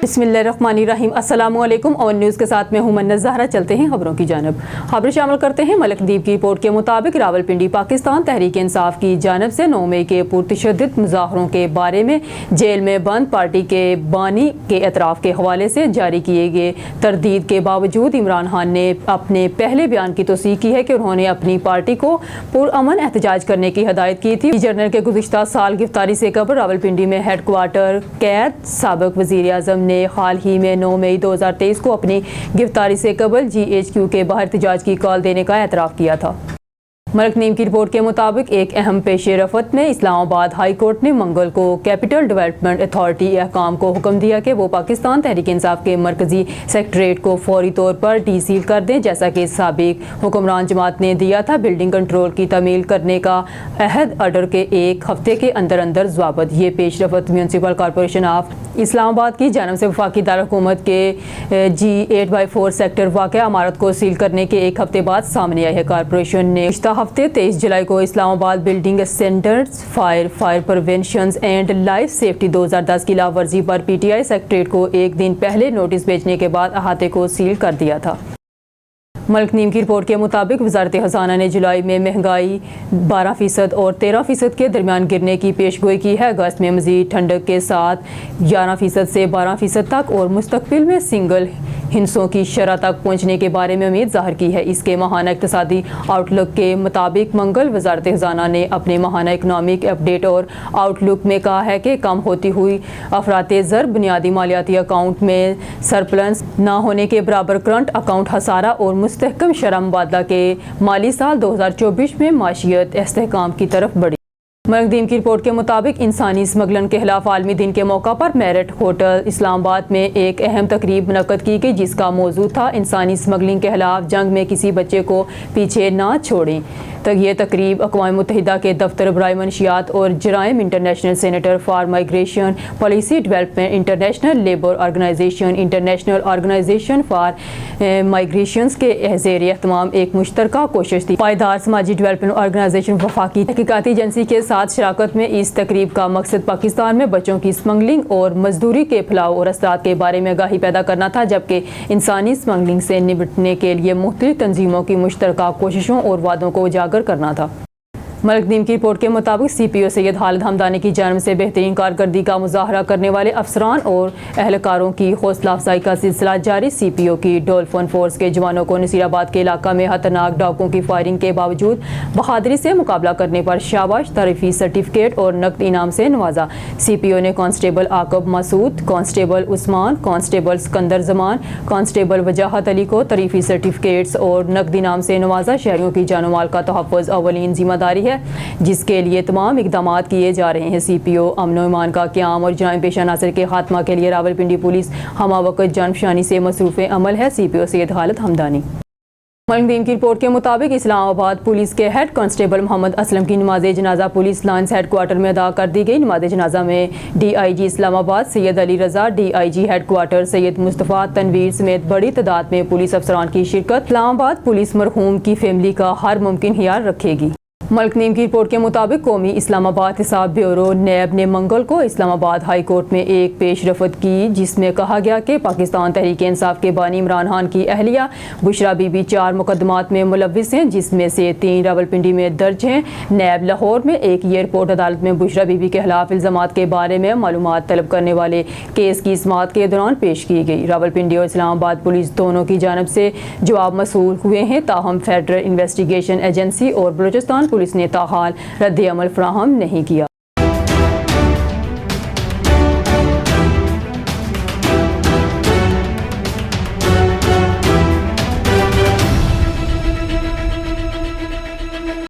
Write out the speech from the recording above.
بسم اللہ الرحمن الرحیم۔ السلام علیکم۔ اور نیوز کے ساتھ میں ہوں منت زہرا۔ چلتے ہیں خبروں کی جانب۔ خبر شامل کرتے ہیں۔ ملک دیپ کی رپورٹ کے مطابق راولپنڈی پاکستان تحریک انصاف کی جانب سے 9 مئی کے پرتشدد مظاہروں کے بارے میں جیل میں بند پارٹی کے بانی کے اطراف کے حوالے سے جاری کیے گئے تردید کے باوجود عمران خان نے اپنے پہلے بیان کی توثیق کی ہے کہ انہوں نے اپنی پارٹی کو پرامن احتجاج کرنے کی ہدایت کی تھی۔ جنرل کے گزشتہ سال گرفتاری سے قبل راولپنڈی میں ہیڈ کوارٹر قید سابق وزیر اعظم نے حال ہی میں 9 مئی 2023 کو اپنی گرفتاری سے قبل GHQ کے باہر احتجاج کی کال دینے کا اعتراف کیا تھا۔ ملک نیم کی رپورٹ کے مطابق ایک اہم پیش رفت میں اسلام آباد ہائی کورٹ نے منگل کو کیپٹل ڈیولپمنٹ اتھارٹی احکام کو حکم دیا کہ وہ پاکستان تحریک انصاف کے مرکزی سیکریٹریٹ کو فوری طور پر ڈی سیل کر دیں، جیسا کہ سابق حکمران جماعت نے دیا تھا۔ بلڈنگ کنٹرول کی تعمیل کرنے کا عہد آرڈر کے ایک ہفتے کے اندر اندر ضابط۔ یہ پیش رفت میونسپل کارپوریشن آف اسلام آباد کی جانب سے وفاقی دارالحکومت کے G8/4 سیکٹر واقع عمارت کو سیل کرنے کے ایک ہفتے بعد سامنے آئی ہے۔ کارپوریشن نے ہفتے 23 جولائی کو اسلام آباد building standards fire prevention and life safety 2010 کی خلاف ورزی پر PTI سیکریٹریٹ کو ایک دن پہلے نوٹس بھیجنے کے بعد احاطے کو سیل کر دیا تھا۔ ملک نیم کی رپورٹ کے مطابق وزارت خزانہ نے جولائی میں مہنگائی 12% اور 13% کے درمیان گرنے کی پیش گوئی کی ہے۔ اگست میں مزید ٹھنڈک کے ساتھ 11% سے 12% تک اور مستقبل میں سنگل ہندسوں کی شرح تک پہنچنے کے بارے میں امید ظاہر کی ہے۔ اس کے ماہانہ اقتصادی آؤٹ لک کے مطابق منگل وزارت خزانہ نے اپنے ماہانہ اکنامک اپ ڈیٹ اور آؤٹ لک میں کہا ہے کہ کم ہوتی ہوئی افراط زر، بنیادی مالیاتی اکاؤنٹ میں سرپلس نہ ہونے کے برابر کرنٹ اکاؤنٹ خسارہ اور مستحکم شرح مبادلہ کے مالی سال 2024 میں معیشت استحکام کی طرف بڑھی۔ ملک دیم کی رپورٹ کے مطابق انسانی اسمگلنگ کے خلاف عالمی دن کے موقع پر میرٹ ہوٹل اسلام آباد میں ایک اہم تقریب منعقد کی گئی، جس کا موضوع تھا انسانی اسمگلنگ کے خلاف جنگ میں کسی بچے کو پیچھے نہ چھوڑیں۔ یہ تقریب اقوام متحدہ کے دفتر برائے منشیات اور جرائم، international centre for migration policy development, international labour organization, international organization for migrations کے زیر اہتمام ایک مشترکہ کوشش تھی۔ پائیدار سماجی ڈیولپمنٹ آرگنائزیشن وفاقی تحقیقاتی ایجنسی کے ساتھ شراکت میں اس تقریب کا مقصد پاکستان میں بچوں کی اسمگلنگ اور مزدوری کے پھیلاؤ اور اثرات کے بارے میں آگاہی پیدا کرنا تھا، جبکہ انسانی اسمگلنگ سے نمٹنے کے لیے مختلف تنظیموں کی مشترکہ کوششوں اور وعدوں کو اجاگر کرنا تھا۔ ملک نیم کی رپورٹ کے مطابق CPO سید خالد حمدانی کی جانب سے بہترین کارکردگی کا مظاہرہ کرنے والے افسران اور اہلکاروں کی حوصلہ افزائی کا سلسلہ جاری۔ CPO کی ڈولفن فورس کے جوانوں کو نصیر آباد کے علاقہ میں خطرناک ڈاکوؤں کی فائرنگ کے باوجود بہادری سے مقابلہ کرنے پر شاباش، تعریفی سرٹیفکیٹ اور نقد انعام سے نوازا۔ CPO نے کانسٹیبل عاقب مسعود، کانسٹیبل عثمان، کانسٹیبل سکندر زمان، کانسٹیبل وجاہت علی کو تعریفی سرٹیفکیٹس اور نقد انعام سے نوازا۔ شہریوں کی جان و مال کا تحفظ اولین ذمہ داری ہے، جس کے لیے تمام اقدامات کیے جا رہے ہیں۔ CPO امن و امان کا قیام اور جرائم پیشہ عناصر کے خاتمہ کے لیے راولپنڈی پولیس ہمہ وقت جانفشانی سے مصروف عمل ہے۔ CPO سید خالد حمدانی۔ ملک دیم کی رپورٹ کے مطابق اسلام آباد پولیس کے ہیڈ کانسٹیبل محمد اسلم کی نماز جنازہ پولیس لائنز ہیڈ کوارٹر میں ادا کر دی گئی۔ نماز جنازہ میں DIG اسلام آباد سید Ali Raza, DIG head quarter سید مصطفیٰ تنویر سمیت بڑی تعداد میں پولیس افسران کی شرکت۔ اسلام آباد پولیس مرحوم کی فیملی کا ہر ممکن خیال رکھے گی۔ ملک نیم کی رپورٹ کے مطابق قومی اسلام آباد حساب بیورو نیب نے منگل کو اسلام آباد ہائی کورٹ میں ایک پیش رفت کی، جس میں کہا گیا کہ پاکستان تحریک انصاف کے بانی عمران خان کی اہلیہ بشرا بی بی 4 مقدمات میں ملوث ہیں، جس میں سے 3 راولپنڈی میں درج ہیں۔ نیب لاہور میں ایک ایئرپورٹ عدالت میں بشرا بی بی کے خلاف الزامات کے بارے میں معلومات طلب کرنے والے کیس کی سماعت کے دوران پیش کی گئی۔ راولپنڈی اور اسلام آباد پولیس دونوں کی جانب سے جواب موصول ہوئے ہیں، تاہم فیڈرل انویسٹیگیشن ایجنسی اور بلوچستان پولیس نے تاحال رد عمل فراہم نہیں کیا۔